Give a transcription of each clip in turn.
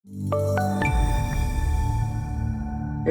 In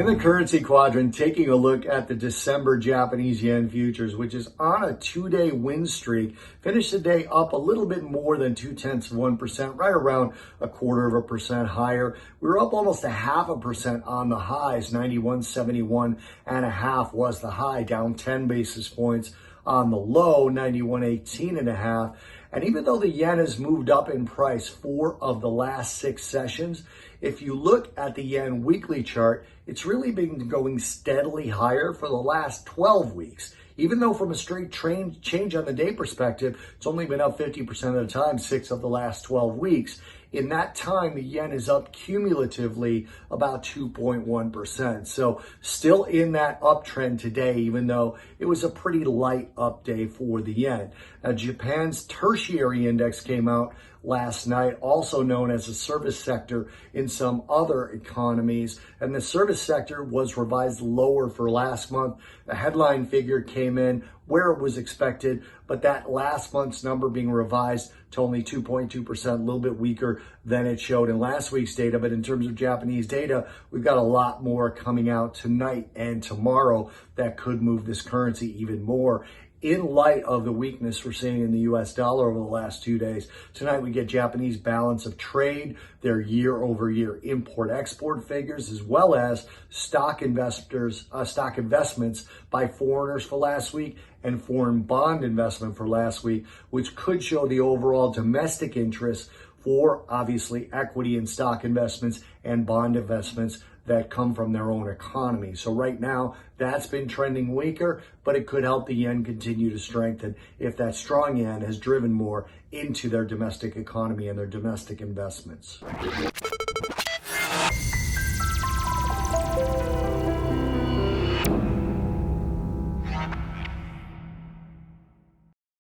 the currency quadrant, taking a look at the December Japanese yen futures, which is on a 2-day win streak, finished the day up a little bit more than 0.2%, right around 0.25% higher. We were up almost 0.5% on the highs. 91.71 and a half was the high, down 10 basis points on the low, 91.18 and a half. And even though the yen has moved up in price 4 of the last 6 sessions, if you look at the yen weekly chart, it's really been going steadily higher for the last 12 weeks. Even though from a straight change on the day perspective, it's only been up 50% of the time, 6 of the last 12 weeks. In that time, the yen is up cumulatively about 2.1%. So still in that uptrend today, even though it was a pretty light up day for the yen. Now, Japan's tertiary index came out last night, also known as the service sector in some other economies. And the service sector was revised lower for last month. The headline figure came in where it was expected, but that last month's number being revised to only 2.2%, a little bit weaker than it showed in last week's data. But in terms of Japanese data, we've got a lot more coming out tonight and tomorrow that could move this currency even more. In light of the weakness we're seeing in the US dollar over the last 2 days, tonight we get Japanese balance of trade, their year-over-year import-export figures, as well as stock investments by foreigners for last week and foreign bond investment for last week, which could show the overall domestic interest for obviously equity and stock investments and bond investments that come from their own economy. So right now, that's been trending weaker, but it could help the yen continue to strengthen if that strong yen has driven more into their domestic economy and their domestic investments.